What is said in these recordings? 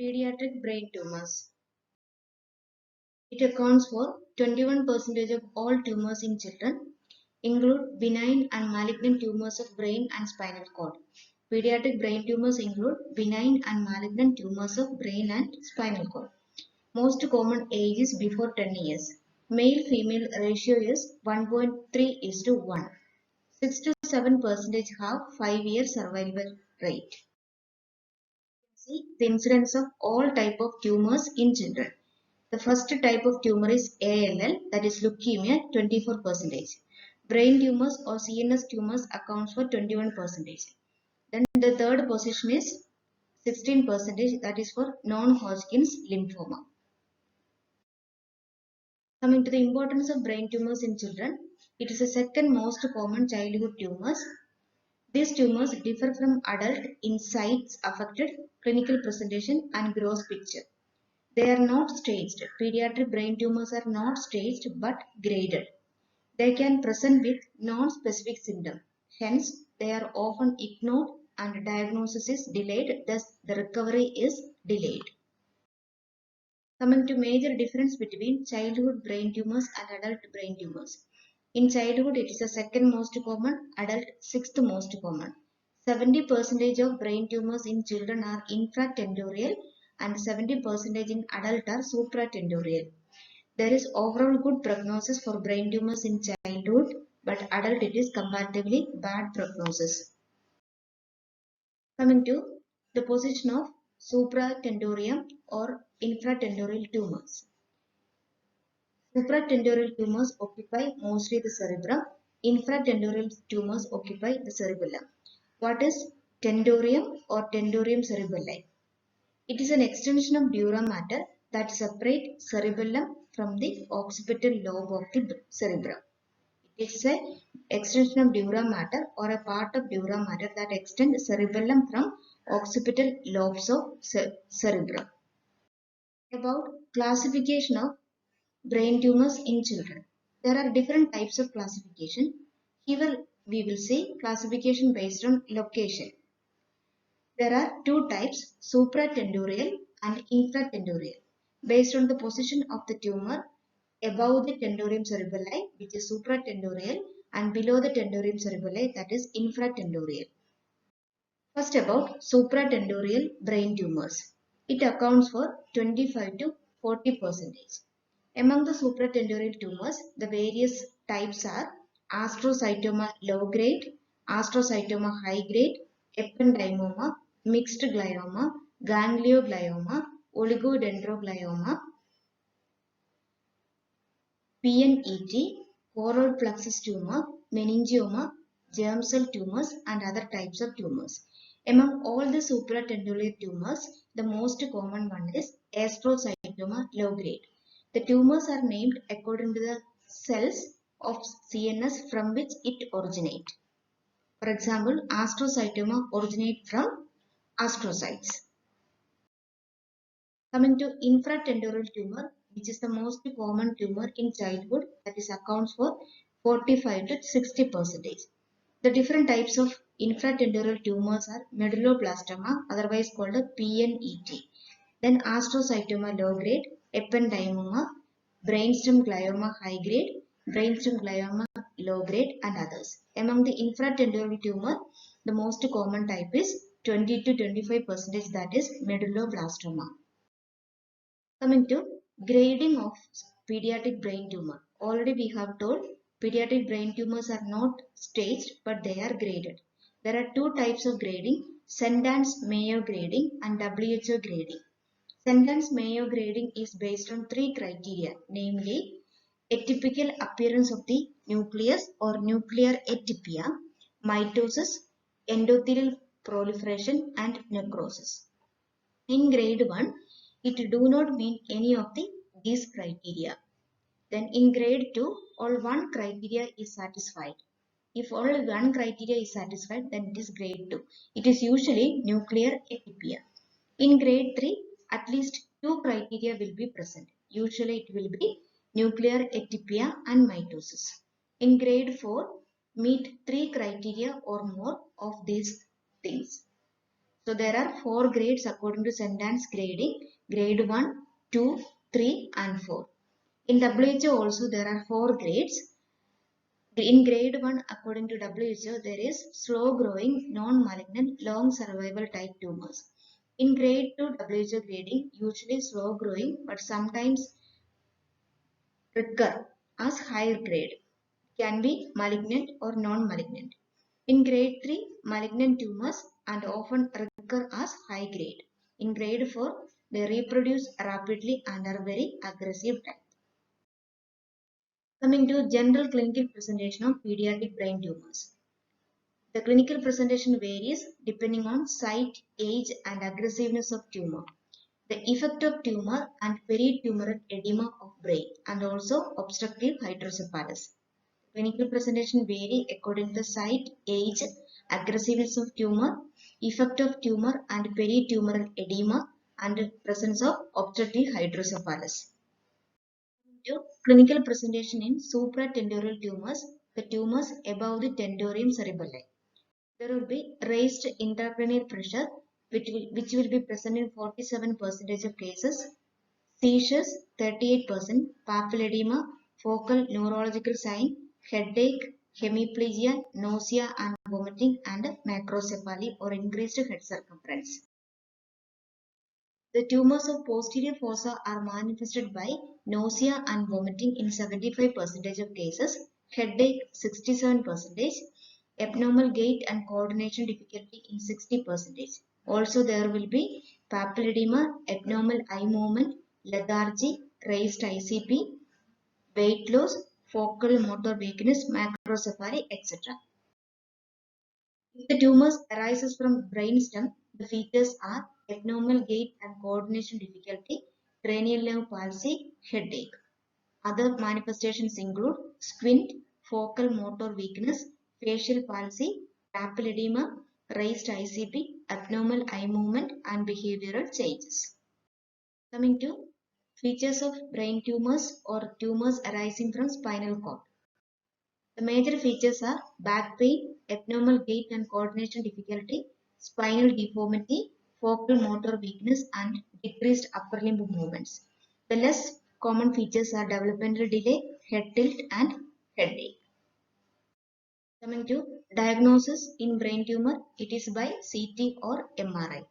Pediatric brain tumors. It accounts for 21% of all tumors in children, include benign and malignant tumors of brain and spinal cord. Pediatric brain tumors include benign and malignant tumors of brain and spinal cord. Most common age is before 10 years. Male-female ratio is 1.3:1. 6 to 7% have 5-year survival rate. See the incidence of all type of tumors in children. The first type of tumor is ALL, that is leukemia, 24%. Brain tumors or CNS tumors accounts for 21%. Then the third position is 16%, that is for non-Hodgkin's lymphoma. Coming to the importance of brain tumors in children, it is the second most common childhood tumors. These tumors differ from adult in sites affected, clinical presentation and gross picture. They are not staged. Pediatric brain tumors are not staged but graded. They can present with non-specific symptoms. Hence, they are often ignored and diagnosis is delayed, thus the recovery is delayed. Coming to major difference between childhood brain tumors and adult brain tumors. In childhood, it is the second most common, adult sixth most common. 70% of brain tumors in children are infratentorial and 70% in adult are supratentorial. There is overall good prognosis for brain tumors in childhood, but adult it is comparatively bad prognosis. Coming to the position of supratentorium or infratentorial tumors. Supratentorial tumors occupy mostly the cerebrum. Infratentorial tumors occupy the cerebellum. What is tendorium or tendorium cerebelli? It is an extension of dura mater that separates cerebellum from the occipital lobe of the cerebrum. It is an extension of dura mater or a part of dura mater that extends cerebellum from occipital lobes of cerebrum. About classification of brain tumors in children. There are different types of classification. Here we will see classification based on location. There are two types, supratentorial and infratentorial, based on the position of the tumor above the tendorium cerebelli, which is supratentorial, and below the tendorium cerebelli, that is infratentorial. First, about supratentorial brain tumors. It accounts for 25 to 40%. Among the supratentorial tumors, the various types are astrocytoma low grade, astrocytoma high grade, ependymoma, mixed glioma, ganglioglioma, oligodendroglioma, PNET, choroid plexus tumor, meningioma, germ cell tumors and other types of tumors. Among all the supratentorial tumors, the most common one is astrocytoma low grade. The tumors are named according to the cells of CNS from which it originates. For example, astrocytoma originates from astrocytes. Coming to infratentorial tumor, which is the most common tumor in childhood, that is accounts for 45 to 60%. The different types of infratentorial tumors are medulloblastoma, otherwise called a PNET, then astrocytoma low grade, ependymoma, brainstem glioma high grade, brainstem glioma low grade and others. Among the infratentorial tumor, the most common type is 20 to 25%, that is medulloblastoma. Coming to grading of pediatric brain tumor. Already we have told pediatric brain tumors are not staged but they are graded. There are two types of grading, Sundance-Mayo grading and WHO grading. Sundance-Mayo grading is based on three criteria, namely atypical appearance of the nucleus or nuclear atypia, mitosis, endothelial proliferation and necrosis. In grade 1, it do not meet any of these criteria. Then in grade 2, all one criteria is satisfied. If only one criteria is satisfied, then it is grade 2. It is usually nuclear atypia. In grade 3, at least two criteria will be present. Usually it will be nuclear atypia and mitosis. In grade 4, meet three criteria or more of these things. So there are 4 grades according to Sentence grading, grade 1, 2, 3 and 4. In WHO also there are 4 grades. In grade 1 according to WHO there is slow growing, non-malignant, long survival type tumors. In grade 2 WHO grading usually slow growing but sometimes recur as higher grade, can be malignant or non-malignant. In grade 3, malignant tumors and often recur as high grade. In grade 4, they reproduce rapidly and are very aggressive type. Coming to general clinical presentation of pediatric brain tumors. The clinical presentation varies depending on site, age and aggressiveness of tumor, the effect of tumor and peritumoral edema of brain and also obstructive hydrocephalus. Clinical presentation vary according to site, age, aggressiveness of tumor, effect of tumor and peritumoral edema and presence of obstructive hydrocephalus. Clinical presentation in supratentorial tumors, the tumors above the tentorium cerebelli. There will be raised intracranial pressure which will be present in 47% of cases, seizures 38%, papilledema, focal neurological sign, headache, hemiplegia, nausea and vomiting and macrocephaly or increased head circumference. The tumors of posterior fossa are manifested by nausea and vomiting in 75% of cases, headache 67%, abnormal gait and coordination difficulty in 60%. Also there will be papilledema, abnormal eye movement, lethargy, raised ICP, weight loss, focal motor weakness, macrocephaly, etc. If the tumors arises from brainstem, the features are abnormal gait and coordination difficulty, cranial nerve palsy, headache. Other manifestations include squint, focal motor weakness, facial palsy, papilledema, raised ICP, abnormal eye movement and behavioral changes. Coming to features of brain tumors or tumors arising from spinal cord. The major features are back pain, abnormal gait and coordination difficulty, spinal deformity, focal motor weakness and decreased upper limb movements. The less common features are developmental delay, head tilt and headache. Coming to diagnosis in brain tumor, it is by CT or MRI.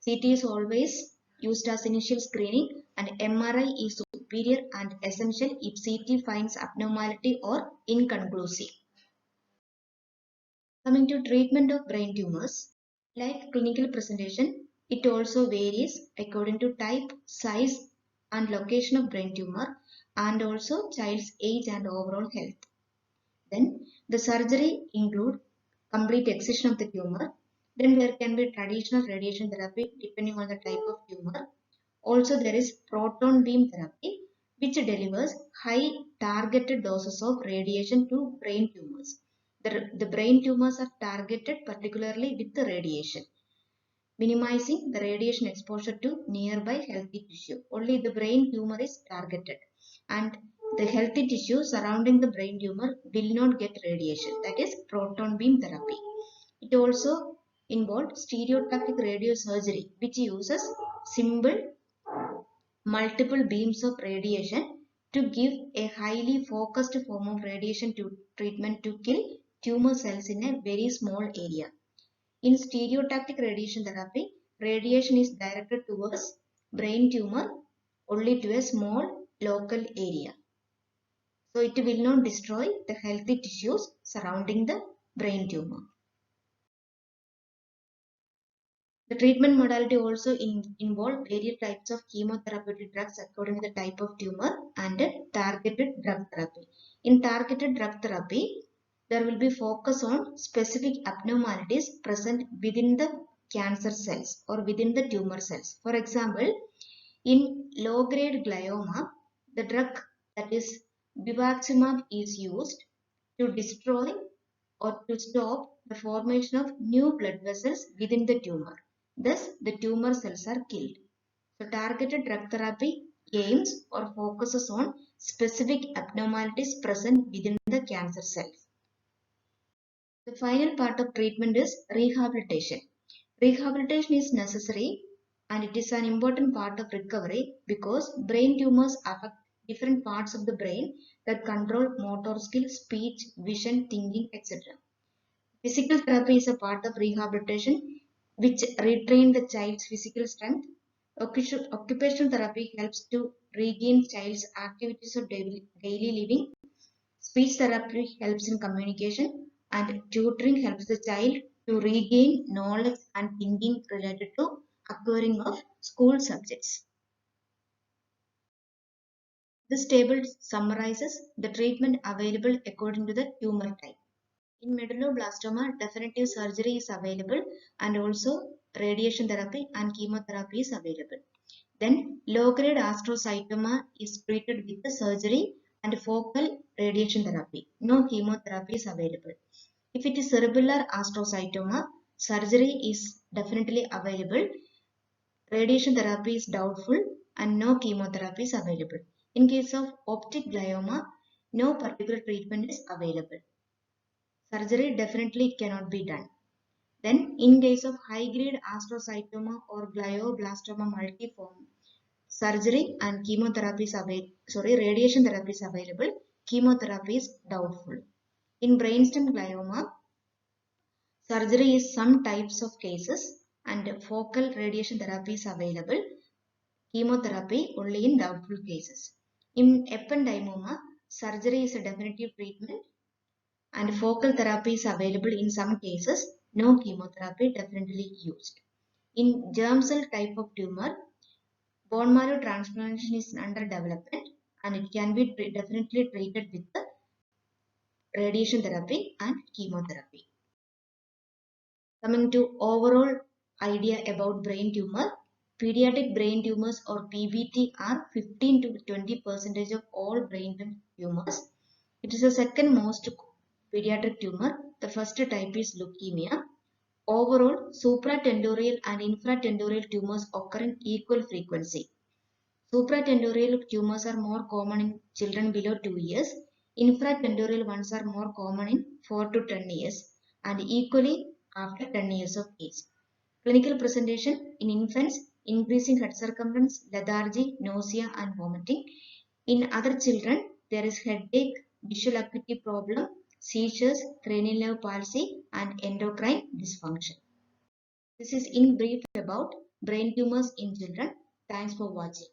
CT is always used as initial screening and MRI is superior and essential if CT finds abnormality or inconclusive. Coming to treatment of brain tumors, like clinical presentation, it also varies according to type, size and location of brain tumor and also child's age and overall health. Then the surgery include complete excision of the tumor. Then there can be traditional radiation therapy depending on the type of tumor. Also there is proton beam therapy which delivers high targeted doses of radiation to brain tumors. The brain tumors are targeted particularly with the radiation, minimizing the radiation exposure to nearby healthy tissue. Only the brain tumor is targeted and the healthy tissue surrounding the brain tumor will not get radiation. That is proton beam therapy. It also involves stereotactic radiosurgery which uses simple multiple beams of radiation to give a highly focused form of radiation treatment to kill tumor cells in a very small area. In stereotactic radiation therapy, radiation is directed towards brain tumor only to a small local area. So it will not destroy the healthy tissues surrounding the brain tumor. The treatment modality also involve various types of chemotherapeutic drugs according to the type of tumor and targeted drug therapy. In targeted drug therapy, there will be focus on specific abnormalities present within the cancer cells or within the tumor cells. For example, in low-grade glioma, the drug that is bevacizumab is used to destroy or to stop the formation of new blood vessels within the tumor. Thus, the tumor cells are killed. So, targeted drug therapy aims or focuses on specific abnormalities present within the cancer cells. The final part of treatment is rehabilitation. Rehabilitation is necessary and it is an important part of recovery because brain tumors affect different parts of the brain that control motor skills, speech, vision, thinking, etc. Physical therapy is a part of rehabilitation which retrain the child's physical strength. Occupational therapy helps to regain child's activities of daily living. Speech therapy helps in communication and tutoring helps the child to regain knowledge and thinking related to acquiring of school subjects. This table summarizes the treatment available according to the tumor type. In medulloblastoma, definitive surgery is available and also radiation therapy and chemotherapy is available. Then low-grade astrocytoma is treated with the surgery and focal radiation therapy. No chemotherapy is available. If it is cerebellar astrocytoma, surgery is definitely available. Radiation therapy is doubtful and no chemotherapy is available. In case of optic glioma, no particular treatment is available. Surgery definitely cannot be done. Then in case of high-grade astrocytoma or glioblastoma multiforme, surgery and chemotherapy is radiation therapy is available. Chemotherapy is doubtful. In brainstem glioma, surgery is some types of cases and focal radiation therapy is available. Chemotherapy only in doubtful cases. In ependymoma, surgery is a definitive treatment and focal therapy is available in some cases. No chemotherapy definitely used. In germ cell type of tumor, bone marrow transplantation is under development and it can be definitely treated with the radiation therapy and chemotherapy. Coming to overall idea about brain tumor, pediatric brain tumors or PBT are 15 to 20% of all brain tumors. It is the second most pediatric tumor. The first type is leukemia. Overall, supratentorial and infratentorial tumors occur in equal frequency. Supratentorial tumors are more common in children below 2 years. Infratentorial ones are more common in 4 to 10 years and equally after 10 years of age. Clinical presentation in infants, increasing head circumference, lethargy, nausea and vomiting. In other children, there is headache, visual acuity problem, seizures, cranial nerve palsy and endocrine dysfunction. This is in brief about brain tumors in children. Thanks for watching.